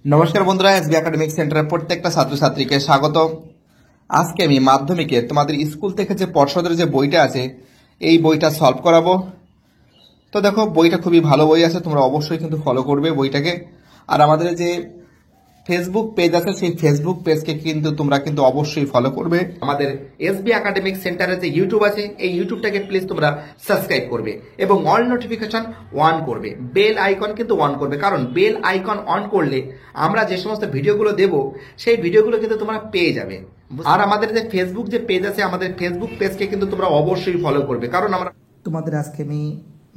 নমস্কার বন্ধুরা, SB academic সেন্টারের প্রত্যেকটা ছাত্রছাত্রীকে স্বাগত। আজকে আমি মাধ্যমিকে তোমাদের স্কুল থেকে যে পর্ষদের যে বইটা আছে এই বইটা সলভ করাবো। তো দেখো, বইটা খুবই ভালো বই আছে, তোমরা অবশ্যই কিন্তু ফলো করবে বইটাকে। আর আমাদের যে ফেসবুক পেজ আছে সেই ফেসবুক পেজকে কিন্তু তোমরা কিন্তু অবশ্যই ফলো করবে। আমাদের এসবি একাডেমিক সেন্টারের যে ইউটিউব আছে এই ইউটিউবটাকে প্লিজ তোমরা সাবস্ক্রাইব করবে এবং অল নোটিফিকেশন অন করবে, বেল আইকন কিন্তু অন করবে, কারণ বেল আইকন অন করলে আমরা যে সমস্ত ভিডিওগুলো দেব সেই ভিডিওগুলো কিন্তু তোমরা পেয়ে যাবে। আর আমাদের যে ফেসবুক যে পেজ আছে আমাদের ফেসবুক পেজকে কিন্তু তোমরা অবশ্যই ফলো করবে, কারণ আমরা তোমাদের আজকে আমি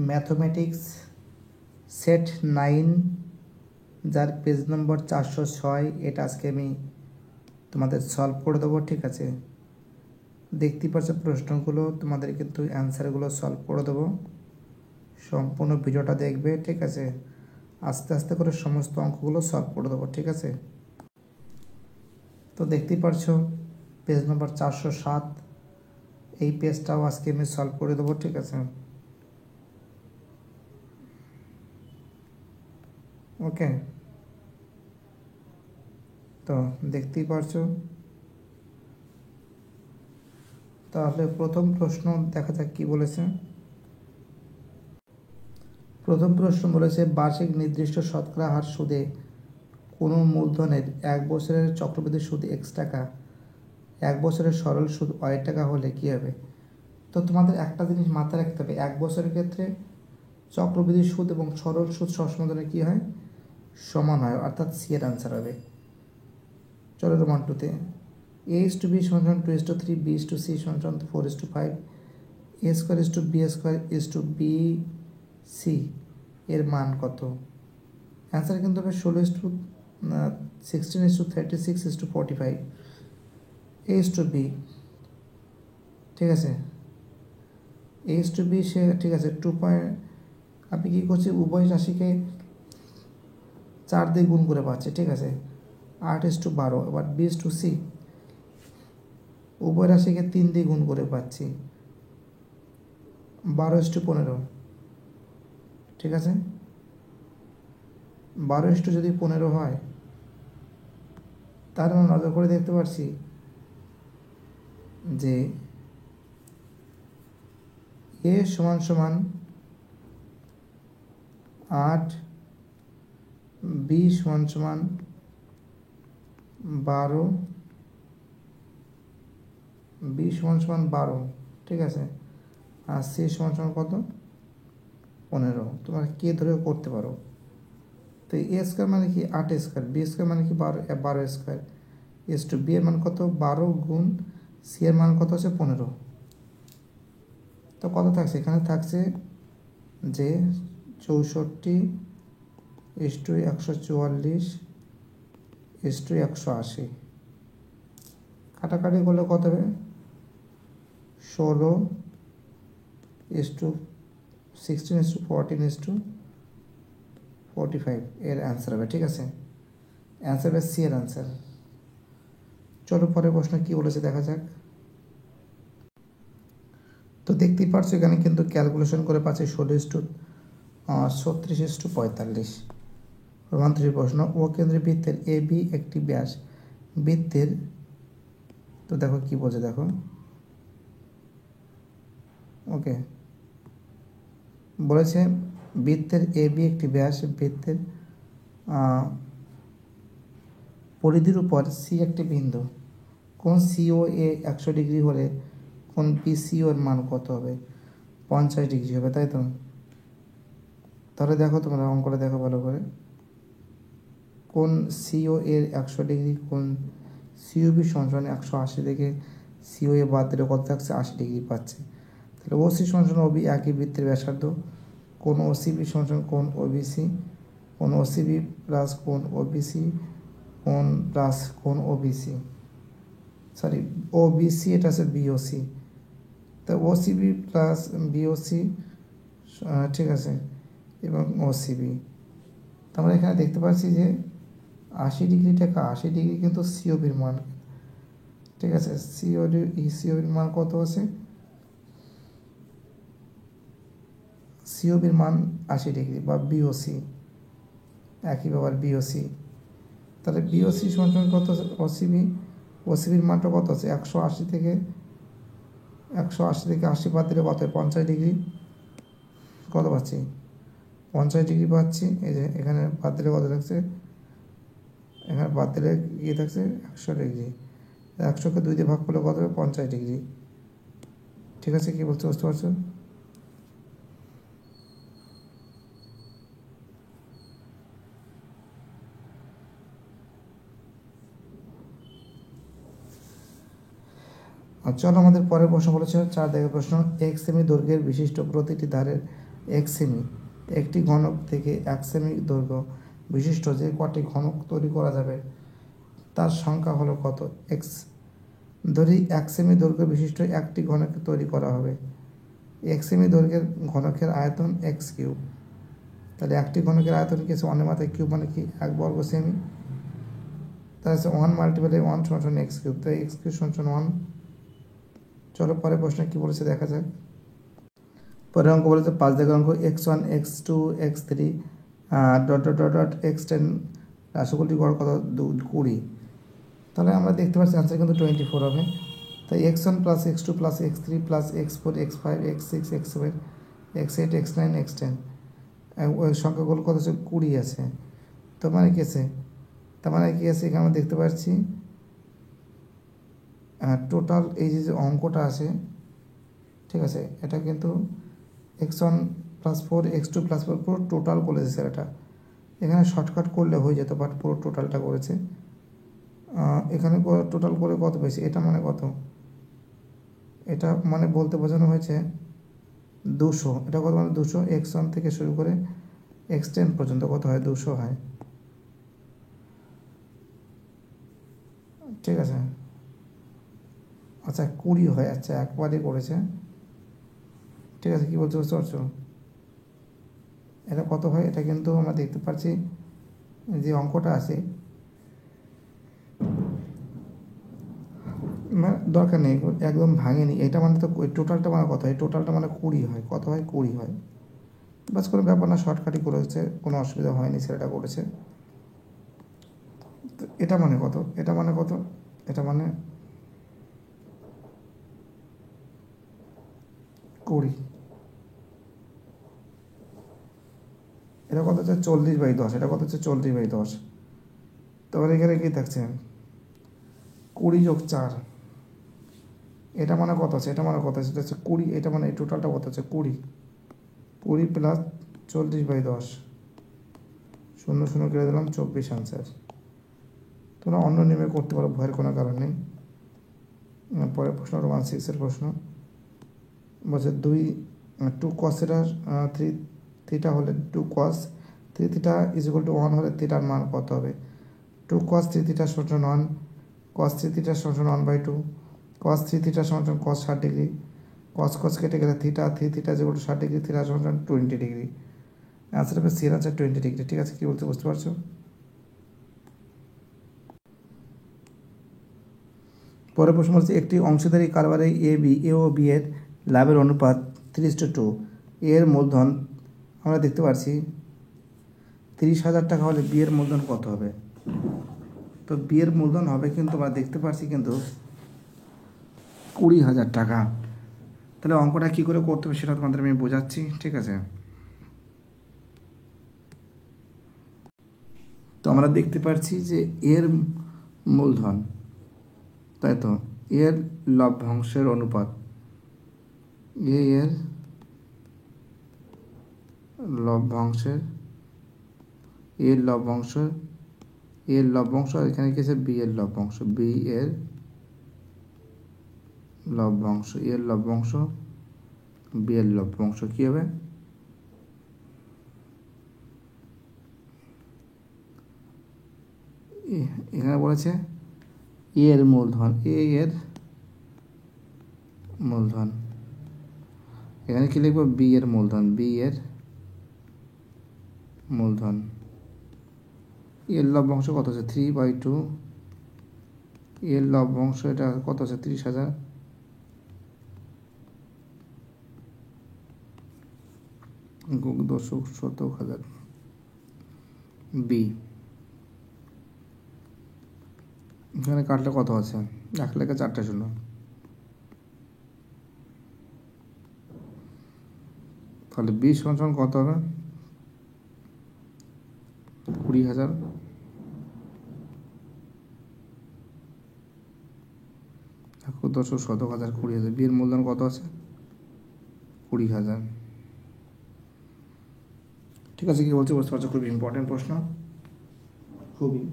ম্যাথমেটিক্স সেট 9 যার পেজ নম্বর 406 এটা আজকে আমি তোমাদের সলভ করে দেবো। ঠিক আছে, দেখতেই পাচ্ছ প্রশ্নগুলো, তোমাদের কিন্তু অ্যান্সারগুলো সলভ করে দেবো। সম্পূর্ণ ভিডিওটা দেখবে, ঠিক আছে। আস্তে আস্তে করে সমস্ত অঙ্কগুলো সলভ করে দেবো, ঠিক আছে। তো দেখতেই পারছো পেজ নম্বর 407, এই পেজটাও আজকে আমি সলভ করে দেবো, ঠিক আছে। ওকে, তো দেখতেই পারছো। তাহলে প্রথম প্রশ্ন দেখা যাক কি বলেছে। প্রথম প্রশ্ন বলেছে বার্ষিক নির্দিষ্ট শতকরা হার সুদে কোনো মূলধনের 1 বছরের চক্রবৃদ্ধি সুদ x টাকা, 1 বছরের সরল সুদ y টাকা হলে কী হবে। তো তোমাদের একটা জিনিস মাথায় রাখতে হবে, 1 বছরের ক্ষেত্রে চক্রবৃদ্ধি সুদ এবং সরল সুদ সবসময় ধরে কী হয়, সমান হয়, অর্থাৎ সি এর আনসার হবে। চলো রোমান টুতে a/b = 2:3, b/c = 4:5, a² b² b/c এর মান কত। অ্যান্সার কিন্তু হবে 16:16:36:45 a/b। ঠিক আছে, a/b সে ঠিক আছে 2 পয়েন্ট। আপনি কী করছি, উভয় রাশিকে 4 দিয়ে গুণ করে পাচ্ছে, ঠিক আছে, 8:12। এবার b/c উভয় রাশিকে 3 দিয়ে গুণ করে পাচ্ছি 12:15। ঠিক আছে, 12 যদি 15 হয় তার আমরা নজর করে দেখতে পাচ্ছি যে a সমান সমান 8, b সমান সমান 12, b সমান সমান 12, ঠিক আছে, আর c সমান সমান কত, 15। তোমরা কে ধরেও করতে পারো। তো a² মানে কি 8² b² মানে কি 12², b এর মান কত 12 গুণ c এর মান কত আছে 15। তো কত থাকছে, এখানে থাকছে যে 64:144:180। কাটাকাটি করলে কত হবে, 16:16:14:45 এর অ্যান্সার হবে। ঠিক আছে, অ্যান্সার হবে সি এর অ্যান্সার। চলো পরের প্রশ্ন কি বলেছে দেখা যাক। তো দেখতেই পারছো এখানে কিন্তু ক্যালকুলেশন করে পাচ্ছে 16:36:45। রূপান্তরিত প্রশ্ন, ও কেন্দ্রের বৃত্তের এ বি একটি ব্যাস বৃত্তের, তো দেখো কি বলছে দেখো। ওকে, বলেছে বৃত্তের এ বি একটি ব্যাস বৃত্তের পরিধির উপর সি একটি বিন্দু, কোন সিও এ 100 ডিগ্রি হলে কোন বিসিও এর মান কত হবে, 50 ডিগ্রি হবে, তাই তো। তাহলে দেখো তোমরা অঙ্কটা দেখো ভালো করে, কোন সিও এর 100 ডিগ্রি, কোন সিওবি সমান 180 থেকে সিও এ বাদ দিলে কত থাকছে 80 ডিগ্রি পাচ্ছে। তাহলে ওসি সমান ওবি একই বৃত্তের ব্যাসার্ধ, কোন ওসিবি সমান কোন ওবিসি, কোন ওসিবি প্লাস কোন ওবিসি, কোন প্লাস কোন ওবিসি, সরি ওবিসি এটা আছে বিওসি, তো ওসিবি প্লাস বিওসি, ঠিক আছে, এবং ওসিবি। আমরা এখানে দেখতে পাচ্ছি যে 80 ডিগ্রি টাকা 80 ডিগ্রি কিন্তু সিওবির মান, ঠিক আছে, সিওবির মান কত আছে, সিওবির মান 80 ডিগ্রি বা বিওসি, একই ব্যাপার বিওসি। তাহলে বিওসি সমান কত আছে? ওসিবি, ওসিবির মানটা কত আছে? 180 থেকে 80 বাদ দিলে কত হয়? 50 ডিগ্রি। কত পাচ্ছি? 50 ডিগ্রি পাচ্ছি। এই যে এখানে বাদ দিলে কত থাকছে? এখানে বাদ দিলে কী থাকছে? 100 ডিগ্রি। 100কে 2 দিয়ে ভাগ করলে কত হবে? 50 ডিগ্রি। ঠিক আছে, কী বলতে বুঝতে পারছো? আর চলো আমাদের পরের প্রশ্ন বলেছে 4 দাগের প্রশ্ন। 1 সেমি দৈর্ঘ্যের বিশিষ্ট প্রতিটি ধারের 1 সেমি একটি ঘনক থেকে 1 সেমি দৈর্ঘ্য বিশিষ্ট যে কটি ঘনক তৈরি করা যাবে তার সংখ্যা হলো কত? এক্স। ধরি 1 সেমি দৈর্ঘ্য বিশিষ্ট একটি ঘনক তৈরি করা হবে। 1 সেমি দৈর্ঘ্যের ঘনকের আয়তন এক্স কিউব। তাহলে একটি ঘনকের আয়তন কি আছে? 1 এর মাথায় কিউব মানে কি? 1 বর্গ সেমি। তাহলে হচ্ছে 1 মাল্টিপ্লাই 1 সমান এক্স কিউব। তাই এক্স কিউব সমান 1। চলো পরের প্রশ্নে কী বলেছে দেখা যাক। পরের অঙ্ক বলেছে 5 দাগের অঙ্ক। x1 x2 x3 dot dot dot dot x10 রাশিগুলির গড় কত? 20। তাহলে আমরা দেখতে পাচ্ছি আনসার কিন্তু 24 হবে। তাই x1 plus x2 plus x3 plus x4 x5 x6 x7 x8 x9 x10 ওই সংখ্যাগুলো কত আছে? 20 আছে। তার মানে কি আছে? তার মানে কি আছে? এখানে আমরা দেখতে পাচ্ছি টোটাল এই যে অঙ্কটা আছে, ঠিক আছে, এটা কিন্তু x1 প্লাস 4 x2 প্লাস 4 পুরো টোটাল করেছে স্যার। এটা এখানে শর্টকাট করলে হয়ে যেত, বাট পুরো টোটালটা করেছে। এখানে টোটাল করে কত পেয়েছে? এটা মানে কত? এটা মানে বলতে বোঝানো হয়েছে 200। এটা কত মানে 200। x1 থেকে শুরু করে x10 পর্যন্ত কত হয়? 200 হয়। ঠিক আছে, আচ্ছা 20 হয়। আচ্ছা একবারই করেছে। ঠিক আছে, কী বলতে বুঝতে পারছো? এটা কত হয়? এটা কিন্তু আমরা দেখতে পাচ্ছি যে অঙ্কটা আছে, মানে দরকার নেই, একদম ভাঙেনি। এটা মানে তো টোটালটা মানে কত হয়? টোটালটা মানে 20 হয়। কত হয়? 20 হয়। বাস কোনো ব্যাপার না, শর্টকাটই করেছে, কোনো অসুবিধা হয়নি, ছেলেটা করেছে। তো এটা মানে কত? এটা মানে কত? এটা মানে 20। এটা কত হচ্ছে? 40/10। এটা কত হচ্ছে? 40/10। তারপরে এখানে কী থাকছে? 20 যোগ 4। এটা মানে কত আছে? এটা মানে কত আছে? এটা হচ্ছে 20। এটা মানে এই টোটালটা কত হচ্ছে? 20। 20 প্লাস 40/10 শূন্য শূন্য কেটে দিলাম, 24 আনসার। তোমরা অন্য নিয়মে করতে পারো, ভয়ের কোনো কারণ নেই। পরের প্রশ্ন রোমান 6-এর প্রশ্ন বলছে 2 কসেটার 3 থিটা হলে 2 কস 3 থিটা ইজ ইকুয়াল টু 1 হলে থিটার মান কত হবে? 2 cos 3 থিটা সমান 1, cos 3 থিটা সমান 1/2, cos 3 থিটা সমান cos 60 ডিগ্রি, cos cos কেটে গেলে theta 3 theta is equal to 60 degree, theta সমান 20 ডিগ্রি। অ্যান্সার হবে সি এর আনসার 20 ডিগ্রি। ঠিক আছে, কী বলতে বুঝতে পারছো? পরের প্রশ্ন হচ্ছে একটি অংশীদারি কারবারে এ ও বি এর লাভের অনুপাত 3:2। এর মূলধন আমরা দেখতে পাচ্ছি 30,000 টাকা হলে বি এর মূলধন কত হবে? তো বি এর মূলধন হবে কিন্তু আমরা দেখতে পাচ্ছি কিন্তু 20,000 টাকা। তাহলে অঙ্কটা কী করে করতে হবে সেটা তোমাদের আমি বোঝাচ্ছি। ঠিক আছে, তো আমরা দেখতে পাচ্ছি যে এর মূলধন, তাই তো, এর লভ্যাংশের অনুপাত, এর লভ্যাংশের, এর লভ্যাংশ, এর লভ্যাংশ, এখানে কি আছে? বি এর লভ্যাংশ, বি এর লভ্যাংশ, এর লভ্যাংশ, বি এর লভ্যাংশ কী হবে? এখানে বলেছে এর মূলধন, এর মূলধন, এখানে কি লিখবো? বি এর মূলধন, বি এর মূলধন। এর লভ্যাংশ কত আছে? 3/2। এর লভ্যাংশ এটা কত আছে? 30,000। দর্শক 70,000। বি এখানে কাটলে কত আছে? 1 লেখা 4টে শূন্য। তাহলে 20 সমান কত হবে? 20,000। দেখো দর্শক, শতক, হাজার, 20,000। বিয়ের মূলধন কত আছে? 20,000। ঠিক আছে, কি বলছে বুঝতে পারছো? খুবই ইম্পর্টেন্ট প্রশ্ন, খুবই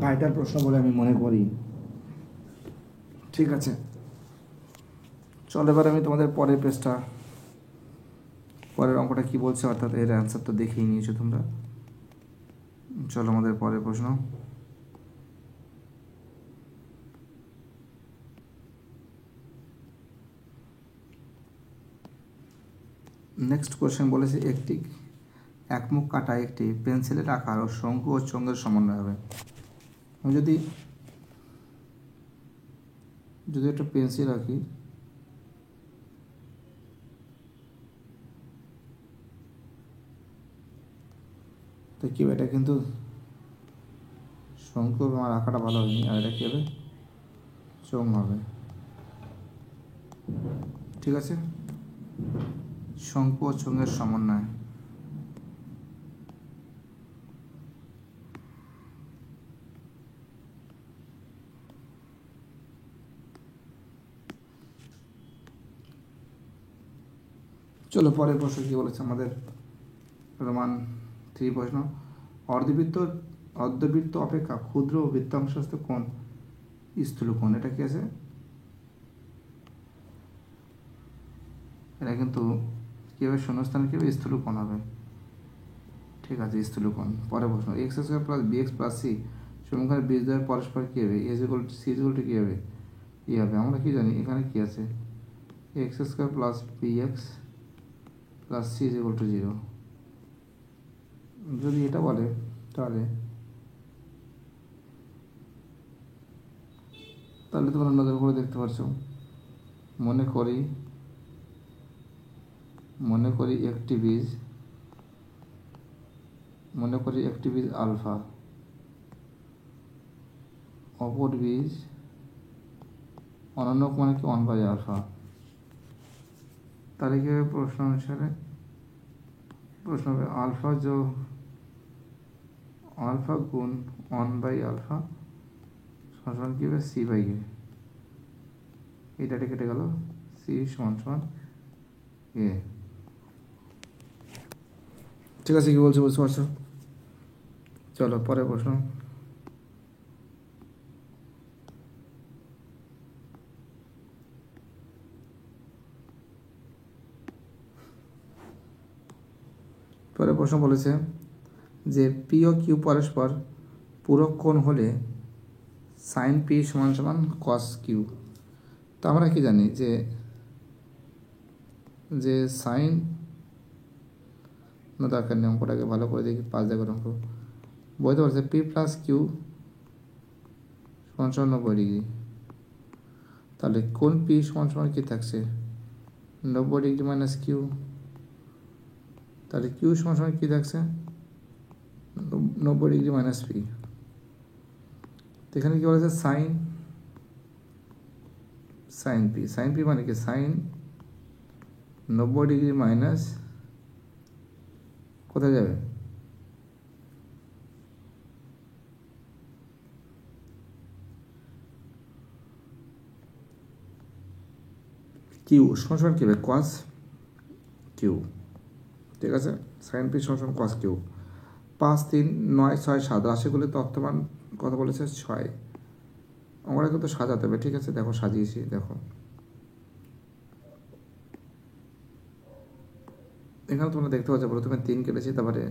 ভাইটাল প্রশ্ন বলে আমি মনে করি। ঠিক আছে, চলো এবার আমি তোমাদের পরের পেজটা, পরের অঙ্কটা কি বলছে, অর্থাৎ এর অ্যান্সার তো দেখেই নিয়েছো তোমরা। চলো আমাদের পরের প্রশ্ন। নেক্সট কোয়েশ্চেন বলেছে একটি একমুখ কাটা একটি পেন্সিলের আকার ও শঙ্কু ও চোঙের সমন্বয় হবে। আমি যদি একটা পেন্সিল রাখি, তো কি হবে? এটা কিন্তু শঙ্কু হবে, আমার আঁকাটা ভালো হয়নি, আর এটা কী হবে? চোঙ হবে। ঠিক আছে, শঙ্কু ও চোঙের সমন্বয়। চলো পরের প্রশ্ন কী বলেছে আমাদের, রোমান 3 প্রশ্ন। অর্ধবৃত্ত অপেক্ষা ক্ষুদ্র ও বৃত্তাংশস্থ কোণ স্থূলকোণ। এটা কি আছে? এটা কিন্তু কীভাবে শূন্যস্থানে কীভাবে স্থূলকোণ হবে। ঠিক আছে, স্থূলকোণ। পরের প্রশ্ন, x² plus bx plus c সমীকরণের বীজদ্বয়ের পরস্পর কী হবে? c কী হবে? ই হবে। আমরা কি জানি এখানে কি আছে? x² plus bx plus c 0। যদি এটা বলে তাহলে তোমরা নজর করে দেখতে পারছো। মনে করি একটি বীজ আলফা, অপর বীজ অনন্য মানে কি 1/α। তাহলে কি হবে? প্রশ্ন অনুসারে প্রশ্ন হবে আলফা গুণ 1/α সমান কি হবে? c/a। এটা কেটে গেল, c সমান a। ঠিক আছে, কি বলছো বুঝতে পারছো? চলো পরের প্রশ্ন। পরের প্রশ্ন বলেছে যে পি ও কিউ পরস্পর পূরক কোণ হলে সাইন পি সমান কস কিউ। তো আমরা কি জানি যে সাইন, না দরকার নেই, অঙ্কটাকে ভালো করে দেখি, 5 দেখো অঙ্ক বলতে পারছে পি প্লাস কিউ সমান 90°। তাহলে কোণ পি সমান কি থাকছে? 90° মাইনাস কিউ। তাহলে কিউ সমান কী থাকছে? 90° মাইনাস পি। তো এখানে কী বলেছে? সাইন পি মানে কি? সাইন 90° মাইনাস কোথায় যাবে? কিউ সমান কী হবে? কস কিউ। ঠিক আছে, সাইন পি সমান কস কিউ। 5, 3, 9, 6, 7 রাশিগুলির তত্ত্বমান কত বলেছে? 6। আমরা কিন্তু সাজাতে হবে। ঠিক আছে, দেখো সাজিয়েছি। দেখো এখানে তোমরা দেখতে পাচ্ছ, প্রথমে 3 কেটেছি, তারপরে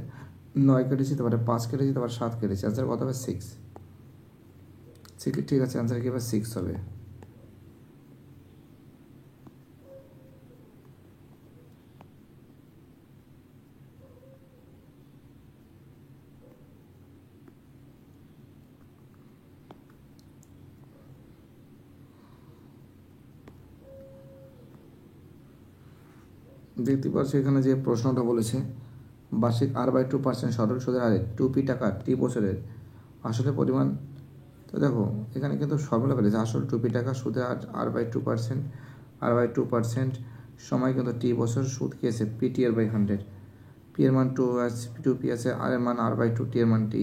9 কেটেছি, তারপরে 5 কেটেছি, তারপরে 7 কেটেছি। অ্যান্সার কত হবে? 6। ঠিক আছে, অ্যান্সার কি হবে? 6 হবে। দেখতে পাচ্ছ এখানে যে প্রশ্নটা বলেছে, বার্ষিক R/2% সরল সুদের হারে 2p টাকা টি বছরের আসলে পরিমাণ, তো দেখো এখানে কিন্তু ফর্মুলা পেলেছে, আসল 2p টাকা, সুদে r/2%, r/2% সময় কিন্তু t বছর, সুদ কি আছে ptr/100, p এর মান 2p আছে, r এর মান r/2, t এর মান t,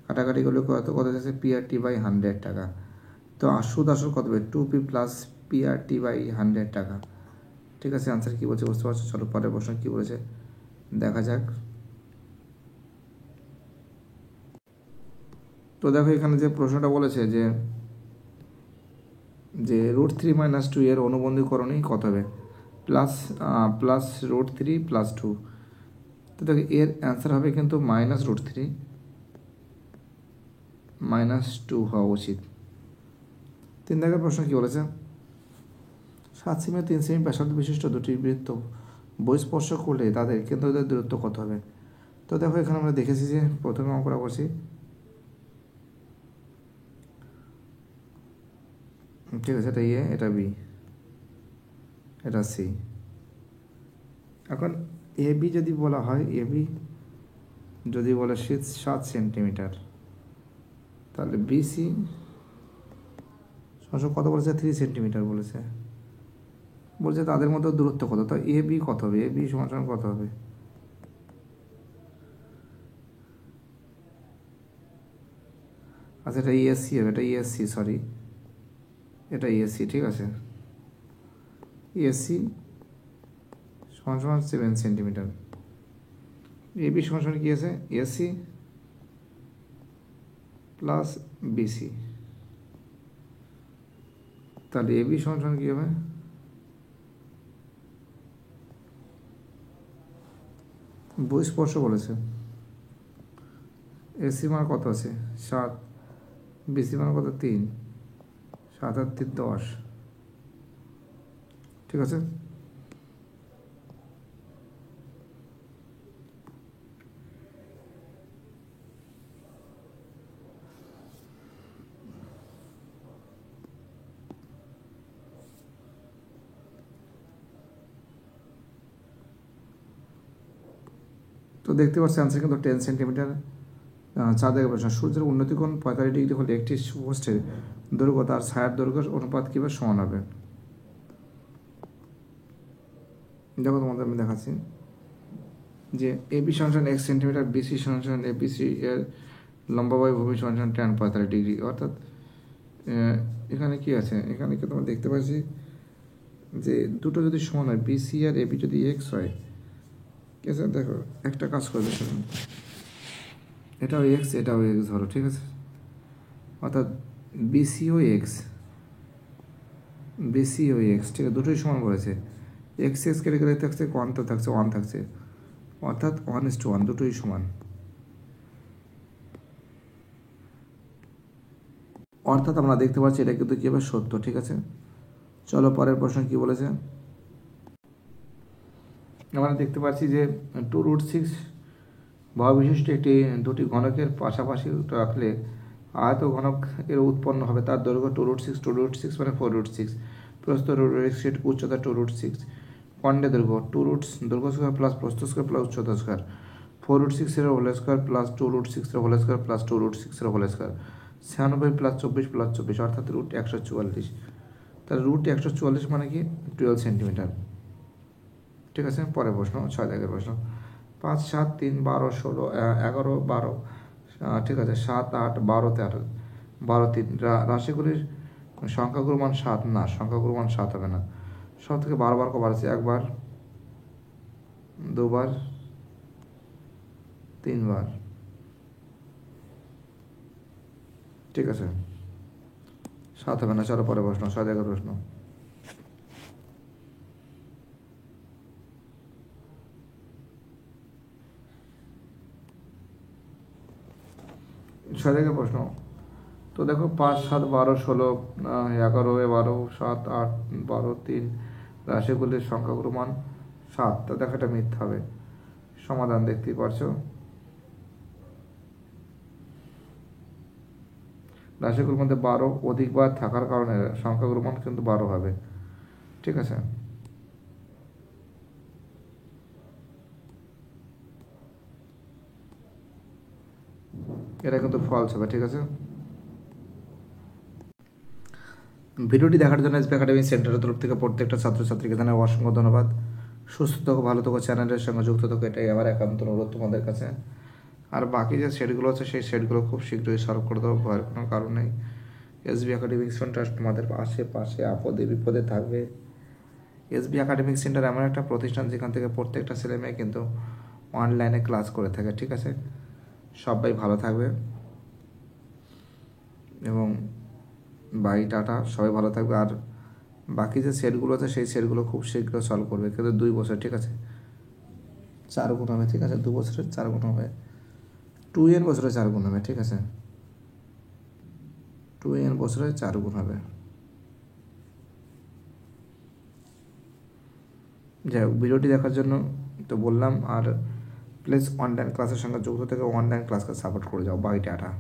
কাটাকাটি করলে কত যাচ্ছে prt/100 টাকা। তো সুদ আসল কত হবে 2p প্লাস prt/100 টাকা। ঠিক আছে, আনসার কী বলছে বুঝতে পারছো? চলো পরের প্রশ্ন কী বলেছে দেখা যাক। তো দেখো এখানে যে প্রশ্নটা বলেছে যে √3 - 2 এর অনুবন্ধীকরণই কত হবে, প্লাস √3 + 2। তো দেখো এর অ্যান্সার হবে কিন্তু -√3 - 2 হওয়া উচিত। 3 দাগের প্রশ্ন কী বলেছে, 7 সেমি ও 3 সেমি ব্যাসার্ধ বিশিষ্ট দুটি বৃত্ত বহিঃস্পর্শ করলে তাদের কেন্দ্রদের দূরত্ব কত হবে। তো দেখো এখানে আমরা দেখেছি যে প্রথমে অঙ্কটা করছি, ঠিক আছে, এটা এটা বি, এটা সি। এখন এ বি যদি বলা হয়, এ বি যদি বলে 7 সেন্টিমিটার, তাহলে বিসি কত বলেছে 3 সেন্টিমিটার বলেছে, বলছে তাদের মধ্যে দূরত্ব কত, তো এ বি কত হবে, এ বি সমান কত হবে, আচ্ছা এটা ইএসসি হবে, এটা ইএসসি, সরি এটা ইএসসি, ঠিক আছে, ইএসসি সমান 7 সেন্টিমিটার, এ বি সমান কী আছে এসি প্লাস বিসি, তাহলে এ বি সমান কী হবে, বহিঃস্পর্শ বলেছে, এসি মান কত আছে 7, বিসি মান কত 3, 7 আর 3 10, ঠিক আছে। তো দেখতে পাচ্ছি আনসার কিন্তু 10 সেন্টিমিটার। 4 দাগের প্রশ্ন, সূর্যের উন্নতিকোণ 45 ডিগ্রি হলে একটি পোস্টের দৈর্ঘ্য তার ছায়ার দৈর্ঘ্যের অনুপাত কীভাবে সমান হবে। দেখো তোমাদের আমি দেখাচ্ছি যে এবি সমান 1 সেন্টিমিটার, বিসি সমান এবিসি এর লম্বা বাই ভূমি সমান tan 45 ডিগ্রি, অর্থাৎ এখানে কি আছে, এখানে কি তোমরা দেখতে পাচ্ছি যে দুটো যদি সমান হয়, বিসি আর এবি যদি এক্স হয়, ঠিক আছে, দেখো একটা কাজ করবে শুনুন, এটাও এক্স এটাও এক্স ধরো, ঠিক আছে, অর্থাৎ বিসিও এক্স, বিসিও এক্স, ঠিক আছে, দুটোই সমান বলেছে, এক্স এক্স কেটে গেলে থাকছে ওয়ান, তো থাকছে ওয়ান থাকছে, অর্থাৎ 1:1 দুটোই সমান, অর্থাৎ আমরা দেখতে পাচ্ছি এটা কিন্তু কী হবে সত্য, ঠিক আছে। চলো পরের প্রশ্ন কি বলেছে, আমরা দেখতে পাচ্ছি যে 2√6 ভরবিশিষ্ট দুটি ঘনকের পাশাপাশি রাখলে আয়ত ঘনক এর উৎপন্ন হবে, তার দৈর্ঘ্য 2√6 মানে 4√6, প্রস্থ √6, উচ্চতা 2√6, খণ্ডের দৈর্ঘ্য দৈর্ঘ্য স্কোয়ার প্লাস প্রস্থ স্কোয়ার প্লাস উচ্চতা স্কোয়ার, 4√6 এর হোল স্কোয়ার প্লাস 2√6 এর হোল স্কোয়ার প্লাস 2√6 এর হোল স্কোয়ার, 96 প্লাস 24 প্লাস 24, অর্থাৎ √144, তাহলে √144 মানে কি 12 সেন্টিমিটার, ঠিক আছে। পরের প্রশ্ন 6 দাগের প্রশ্ন, 5 7 3 12 16 11 12, ঠিক আছে, 7 8 12 13 12 3 রাশিগুলির সংখ্যাগুলোর মান 7 না, সংখ্যাগুলোর মান 7 হবে না, সব থেকে 12 বার কবার আছে, একবার, দুবার, 3 বার, ঠিক আছে, 7 হবে না। চলো পরের প্রশ্ন 6 দাগের প্রশ্ন, 6 দাগের প্রশ্ন, তো দেখো 5 7 12 16 11 12 7 8 12 3 রাশিগুলির সংখ্যাগুলোর মান 7, তো দেখো এটা মিথ্যা হবে, সমাধান দেখতেই পারছো, রাশিগুলোর মধ্যে 12 অধিকবার থাকার কারণে সংখ্যাগুলোর মান কিন্তু 12 হবে, ঠিক আছে। এটা কিন্তু ফলস হবে, ঠিক আছে। ভিডিওটি দেখার জন্য এসবি একাডেমি সেন্টারের তরফ থেকে প্রত্যেকটা ছাত্রছাত্রীকে জানাই অসংখ্য ধন্যবাদ। সুস্থ থাকো, ভালো থাকো, চ্যানেলের সঙ্গে যুক্ত থাকো, এটাই আমার একান্ত অনুরোধ তোমাদের কাছে। আর বাকি যে সেটগুলো আছে সেই সেটগুলো খুব শীঘ্রই সলভ করে দেবো, ভয়ের কোনো কারণ নেই। এসবি একাডেমিক সেন্টার তোমাদের আশেপাশে আপদে বিপদে থাকবে। এসবি একাডেমিক সেন্টার এমন একটা প্রতিষ্ঠান যেখান থেকে প্রত্যেকটা ছেলে মেয়ে কিন্তু অনলাইনে ক্লাস করে থাকে, ঠিক আছে। সবাই ভালো থাকবে এবং বাই টাটা, সবাই ভালো থাকবে। আর বাকি যে সেটগুলো আছে সেই সেটগুলো খুব শীঘ্র সলভ করবে, কিন্তু 2 বছর, ঠিক আছে। 4 গুণ হবে, ঠিক আছে। 2 বছরের 4 গুণ হবে, 2n বছরে 4 গুণ হবে, ঠিক আছে। 2n বছরে 4 গুণ হবে। যাই হোক, ভিডিওটি দেখার জন্য তো বললাম। আর প্লিজ অনলাইন ক্লাসের সঙ্গে যুক্ত থেকে অনলাইন ক্লাসকে সাপোর্ট করে যাও। Bye tata.